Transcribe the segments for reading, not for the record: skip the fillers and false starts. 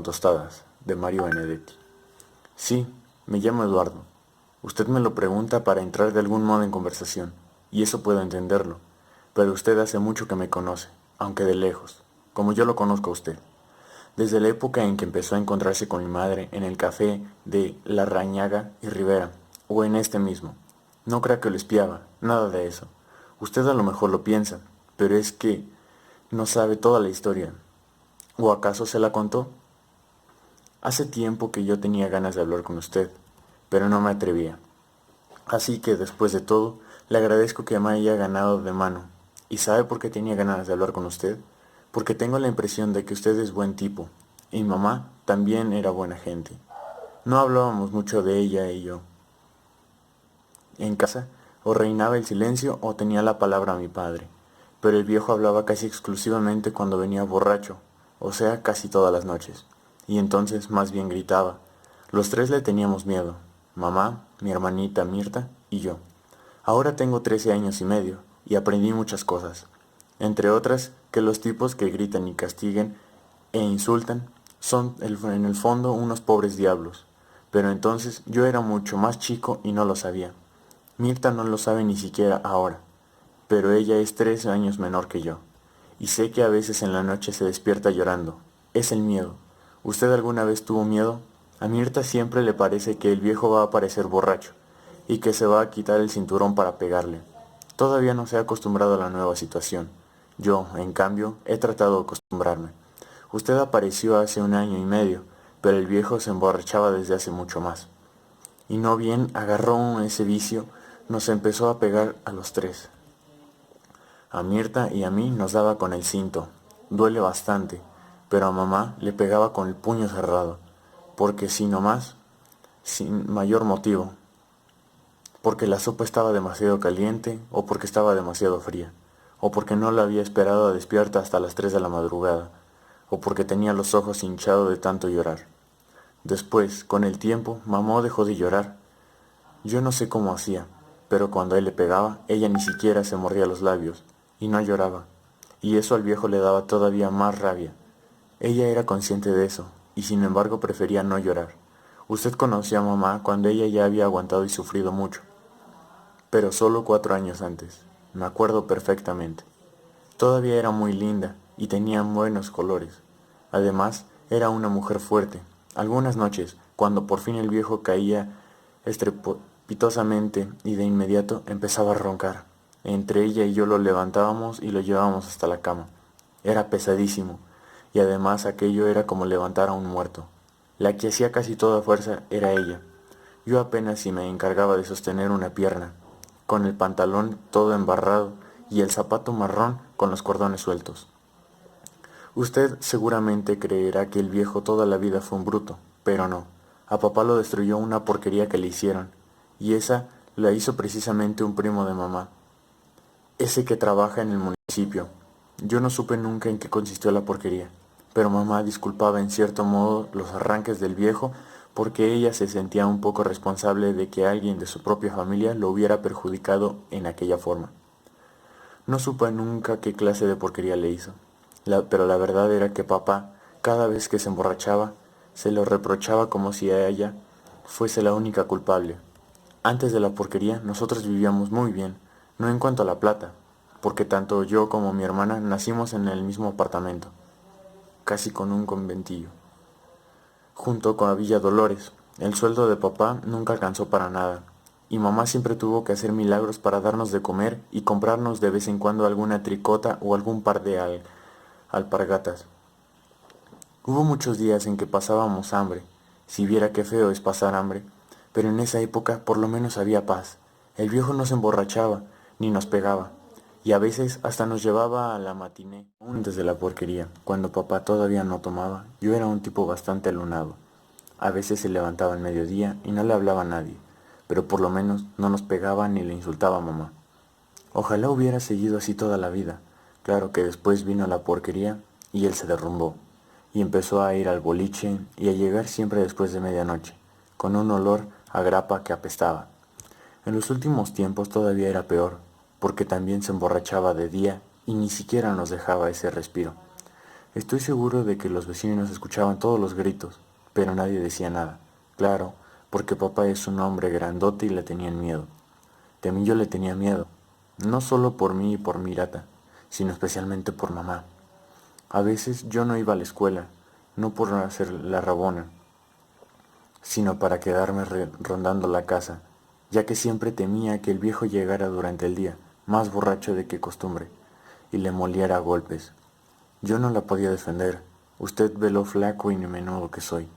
con tostadas, de Mario Benedetti. Sí, me llamo Eduardo. Usted me lo pregunta para entrar de algún modo en conversación, y eso puedo entenderlo, pero usted hace mucho que me conoce, aunque de lejos, como yo lo conozco a usted. Desde la época en que empezó a encontrarse con mi madre en el café de La Rañaga y Rivera, o en este mismo. No crea que lo espiaba, nada de eso. Usted a lo mejor lo piensa, pero es que no sabe toda la historia. ¿O acaso se la contó? Hace tiempo que yo tenía ganas de hablar con usted, pero no me atrevía. Así que después de todo, le agradezco que me haya ganado de mano. ¿Y sabe por qué tenía ganas de hablar con usted? Porque tengo la impresión de que usted es buen tipo, y mamá también era buena gente. No hablábamos mucho de ella y yo. En casa, o reinaba el silencio o tenía la palabra mi padre, pero el viejo hablaba casi exclusivamente cuando venía borracho, o sea, casi todas las noches, y entonces más bien gritaba. Los tres le teníamos miedo, mamá, mi hermanita Mirta y yo. Ahora tengo 13 años y medio, y aprendí muchas cosas, entre otras que los tipos que gritan y castiguen e insultan son en el fondo unos pobres diablos, pero entonces yo era mucho más chico y no lo sabía. Mirta no lo sabe ni siquiera ahora, pero ella es 13 años menor que yo, y sé que a veces en la noche se despierta llorando. Es el miedo. ¿Usted alguna vez tuvo miedo? A Mirta siempre le parece que el viejo va a aparecer borracho, y que se va a quitar el cinturón para pegarle. Todavía no se ha acostumbrado a la nueva situación. Yo, en cambio, he tratado de acostumbrarme. Usted apareció hace un año y medio, pero el viejo se emborrachaba desde hace mucho más. Y no bien agarró ese vicio, nos empezó a pegar a los tres. A Mirta y a mí nos daba con el cinto. Duele bastante, pero a mamá le pegaba con el puño cerrado, porque si no más, sin mayor motivo, porque la sopa estaba demasiado caliente o porque estaba demasiado fría, o porque no la había esperado despierta hasta las 3 de la madrugada, o porque tenía los ojos hinchados de tanto llorar. Después, con el tiempo, mamá dejó de llorar. Yo no sé cómo hacía, pero cuando él le pegaba, ella ni siquiera se mordía los labios, y no lloraba, y eso al viejo le daba todavía más rabia. Ella era consciente de eso, y sin embargo prefería no llorar. Usted conoció a mamá cuando ella ya había aguantado y sufrido mucho, pero solo 4 años antes. Me acuerdo perfectamente. Todavía era muy linda y tenía buenos colores. Además, era una mujer fuerte. Algunas noches, cuando por fin el viejo caía estrepitosamente y de inmediato empezaba a roncar. Entre ella y yo lo levantábamos y lo llevábamos hasta la cama. Era pesadísimo, y además aquello era como levantar a un muerto. La que hacía casi toda fuerza era ella. Yo apenas si me encargaba de sostener una pierna, con el pantalón todo embarrado y el zapato marrón con los cordones sueltos. Usted seguramente creerá que el viejo toda la vida fue un bruto, pero no. A papá lo destruyó una porquería que le hicieron, y esa la hizo precisamente un primo de mamá, ese que trabaja en el municipio. Yo no supe nunca en qué consistió la porquería, pero mamá disculpaba en cierto modo los arranques del viejo porque ella se sentía un poco responsable de que alguien de su propia familia lo hubiera perjudicado en aquella forma. No supe nunca qué clase de porquería le hizo, pero la verdad era que papá, cada vez que se emborrachaba, se lo reprochaba como si a ella fuese la única culpable. Antes de la porquería, nosotros vivíamos muy bien, no en cuanto a la plata, porque tanto yo como mi hermana nacimos en el mismo apartamento, casi con un conventillo, junto con la Villa Dolores. El sueldo de papá nunca alcanzó para nada, y mamá siempre tuvo que hacer milagros para darnos de comer y comprarnos de vez en cuando alguna tricota o algún par de alpargatas. Hubo muchos días en que pasábamos hambre, si viera qué feo es pasar hambre, pero en esa época por lo menos había paz. El viejo no se emborrachaba, ni nos pegaba, y a veces hasta nos llevaba a la matiné. Aún desde la porquería, cuando papá todavía no tomaba, yo era un tipo bastante alunado. A veces se levantaba al mediodía y no le hablaba a nadie, pero por lo menos no nos pegaba ni le insultaba a mamá. Ojalá hubiera seguido así toda la vida. Claro que después vino la porquería y él se derrumbó, y empezó a ir al boliche y a llegar siempre después de medianoche, con un olor a grapa que apestaba. En los últimos tiempos todavía era peor, porque también se emborrachaba de día y ni siquiera nos dejaba ese respiro. Estoy seguro de que los vecinos escuchaban todos los gritos, pero nadie decía nada. Claro, porque papá es un hombre grandote y le tenían miedo. También yo le tenía miedo, no solo por mí y por Mirata, sino especialmente por mamá. A veces yo no iba a la escuela, no por hacer la rabona, sino para quedarme rondando la casa, ya que siempre temía que el viejo llegara durante el día, más borracho de que costumbre, y le moliera a golpes. Yo no la podía defender, usted ve lo flaco y menudo que soy,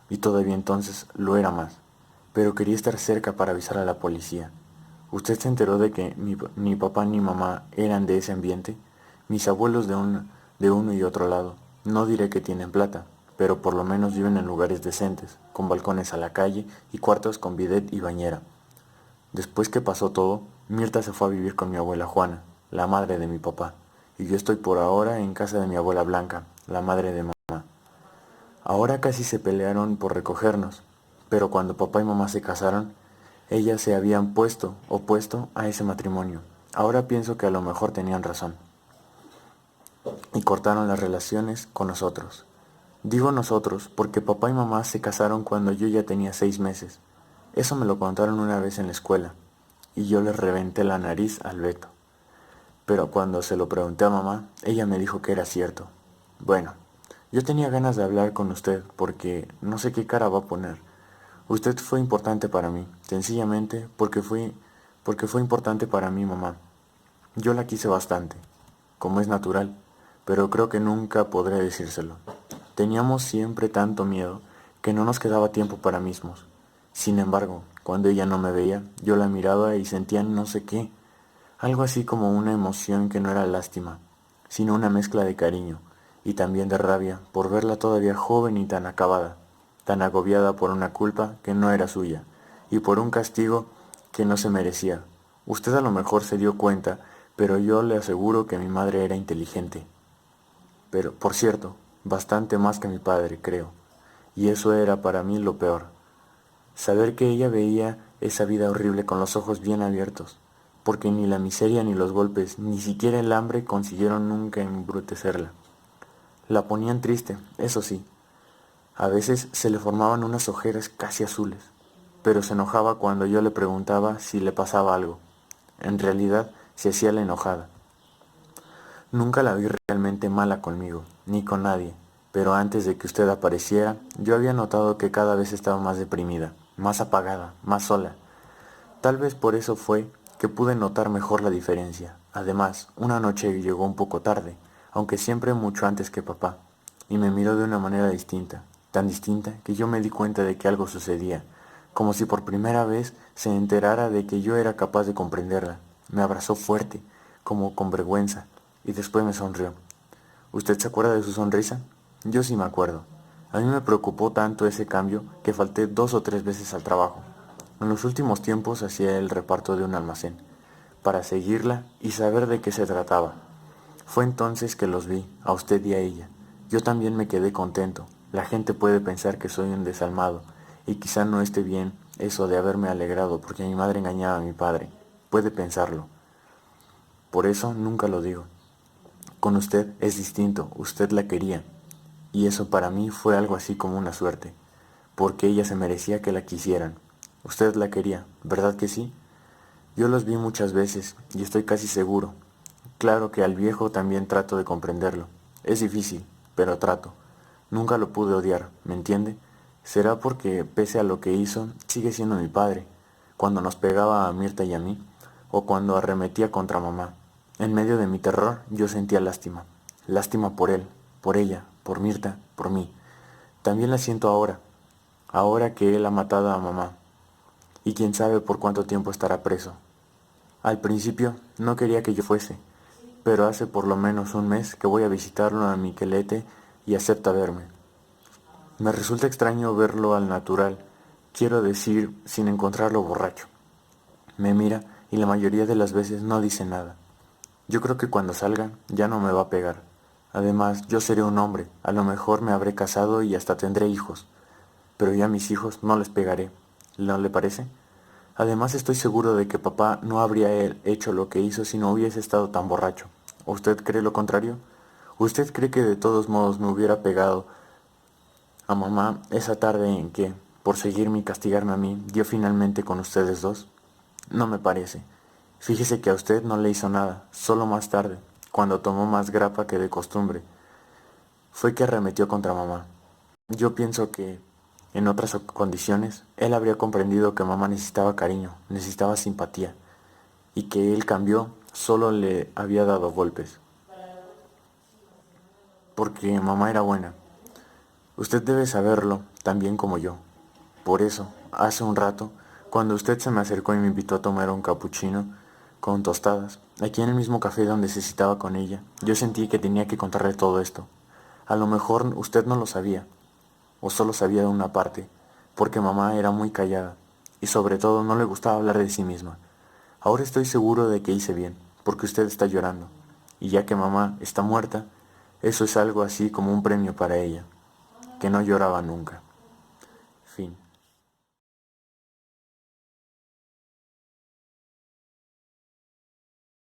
y todavía entonces lo era más, pero quería estar cerca para avisar a la policía. ¿Usted se enteró de que ni papá ni mamá eran de ese ambiente? Mis abuelos de uno y otro lado. No diré que tienen plata, pero por lo menos viven en lugares decentes, con balcones a la calle y cuartos con bidet y bañera. Después que pasó todo, Mirta se fue a vivir con mi abuela Juana, la madre de mi papá, y yo estoy por ahora en casa de mi abuela Blanca, la madre de mamá. Ahora casi se pelearon por recogernos, pero cuando papá y mamá se casaron, ellas se habían opuesto a ese matrimonio. Ahora pienso que a lo mejor tenían razón, y cortaron las relaciones con nosotros. Digo nosotros porque papá y mamá se casaron cuando yo ya tenía 6 meses. Eso me lo contaron una vez en la escuela, y yo le reventé la nariz al Beto. Pero cuando se lo pregunté a mamá, ella me dijo que era cierto. Bueno, yo tenía ganas de hablar con usted porque no sé qué cara va a poner. Usted fue importante para mí, sencillamente porque fue importante para mi mamá. Yo la quise bastante, como es natural, pero creo que nunca podré decírselo. Teníamos siempre tanto miedo que no nos quedaba tiempo para mismos. Sin embargo, cuando ella no me veía, yo la miraba y sentía no sé qué, algo así como una emoción que no era lástima, sino una mezcla de cariño y también de rabia por verla todavía joven y tan acabada, tan agobiada por una culpa que no era suya y por un castigo que no se merecía. Usted a lo mejor se dio cuenta, pero yo le aseguro que mi madre era inteligente. Pero, por cierto, bastante más que mi padre, creo. Y eso era para mí lo peor. Saber que ella veía esa vida horrible con los ojos bien abiertos, porque ni la miseria ni los golpes, ni siquiera el hambre consiguieron nunca embrutecerla. La ponían triste, eso sí. A veces se le formaban unas ojeras casi azules, pero se enojaba cuando yo le preguntaba si le pasaba algo. En realidad se hacía la enojada. Nunca la vi realmente mala conmigo, ni con nadie, pero antes de que usted apareciera, yo había notado que cada vez estaba más deprimida, más apagada, más sola. Tal vez por eso fue que pude notar mejor la diferencia. Además, una noche llegó un poco tarde, aunque siempre mucho antes que papá, y me miró de una manera distinta, tan distinta que yo me di cuenta de que algo sucedía, como si por primera vez se enterara de que yo era capaz de comprenderla. Me abrazó fuerte, como con vergüenza, y después me sonrió. ¿Usted se acuerda de su sonrisa? Yo sí me acuerdo. A mí me preocupó tanto ese cambio que falté 2 o 3 veces al trabajo. En los últimos tiempos hacía el reparto de un almacén, para seguirla y saber de qué se trataba. Fue entonces que los vi, a usted y a ella. Yo también me quedé contento. La gente puede pensar que soy un desalmado, y quizá no esté bien eso de haberme alegrado porque mi madre engañaba a mi padre. Puede pensarlo. Por eso nunca lo digo. Con usted es distinto, usted la quería. Y eso para mí fue algo así como una suerte, porque ella se merecía que la quisieran. Usted la quería, ¿verdad que sí? Yo los vi muchas veces y estoy casi seguro. Claro que al viejo también trato de comprenderlo. Es difícil, pero trato. Nunca lo pude odiar, ¿me entiende? Será porque, pese a lo que hizo, sigue siendo mi padre. Cuando nos pegaba a Mirta y a mí, o cuando arremetía contra mamá. En medio de mi terror, yo sentía lástima. Lástima por él, por ella, por Mirta, por mí. También la siento ahora, ahora que él ha matado a mamá. Y quién sabe por cuánto tiempo estará preso. Al principio no quería que yo fuese, pero hace por lo menos un mes que voy a visitarlo a Miquelete y acepta verme. Me resulta extraño verlo al natural, quiero decir, sin encontrarlo borracho. Me mira y la mayoría de las veces no dice nada. Yo creo que cuando salga ya no me va a pegar. Además, yo seré un hombre, a lo mejor me habré casado y hasta tendré hijos, pero ya a mis hijos no les pegaré. ¿No le parece? Además, estoy seguro de que papá no habría hecho lo que hizo si no hubiese estado tan borracho. ¿Usted cree lo contrario? ¿Usted cree que de todos modos me hubiera pegado a mamá esa tarde en que, por seguirme y castigarme a mí, dio finalmente con ustedes dos? No me parece. Fíjese que a usted no le hizo nada, solo más tarde, cuando tomó más grapa que de costumbre, fue que arremetió contra mamá. Yo pienso que, en otras condiciones, él habría comprendido que mamá necesitaba cariño, necesitaba simpatía, y que él cambió, solo le había dado golpes, porque mamá era buena. Usted debe saberlo, tan bien como yo. Por eso, hace un rato, cuando usted se me acercó y me invitó a tomar un capuchino con tostadas, aquí en el mismo café donde se citaba con ella, yo sentí que tenía que contarle todo esto. A lo mejor usted no lo sabía, o solo sabía de una parte, porque mamá era muy callada, y sobre todo no le gustaba hablar de sí misma. Ahora estoy seguro de que hice bien, porque usted está llorando, y ya que mamá está muerta, eso es algo así como un premio para ella, que no lloraba nunca. Fin.